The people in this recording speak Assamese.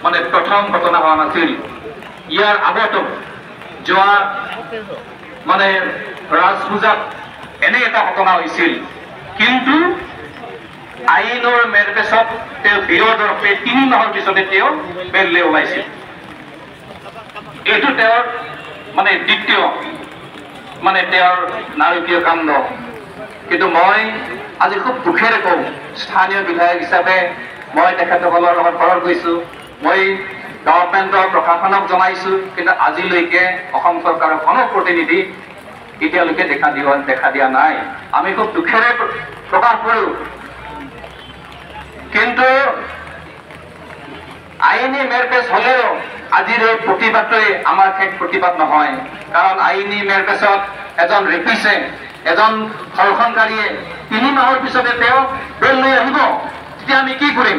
মানে প্ৰথম ঘটনা হোৱা নাছিল। ইয়াৰ আগতো যোৱা মানে ৰাজ পূজাত এনে এটা ঘটনা হৈছিল, কিন্তু আইনৰ মেৰপেচত তেওঁ বিৰোধৰ 3 মাহৰ পিছতে তেওঁ বেললে ওলাইছিল। এইটো তেওঁৰ মানে দ্বিতীয় মানে তেওঁৰ নাৰকীয় কাণ্ড। কিন্তু মই আজি খুব দুখেৰে কওঁ, স্থানীয় বিধায়ক হিচাপে মই তেখেতসকলৰ লগত ঘৰত গৈছোঁ, মই গভৰ্ণমেণ্টৰ প্ৰশাসনক জনাইছোঁ, কিন্তু আজিলৈকে অসম চৰকাৰৰ কোনো প্ৰতিনিধি এতিয়ালৈকে দেখা দিয়া নাই। আমি খুব দুখেৰে প্ৰকাশ কৰোঁ। কিন্তু আইনী মেৰপেচ হলেও আজিৰ এই প্ৰতিবাদটোৱে আমাৰ শেষ প্ৰতিবাদ নহয়। কাৰণ আইনী মেৰপেচত এজন ৰেপিছে, এজন ধৰ্ষণকাৰীয়ে 3 মাহৰ পিছতে তেওঁ বেল লৈ আহিব, তেতিয়া আমি কি কৰিম?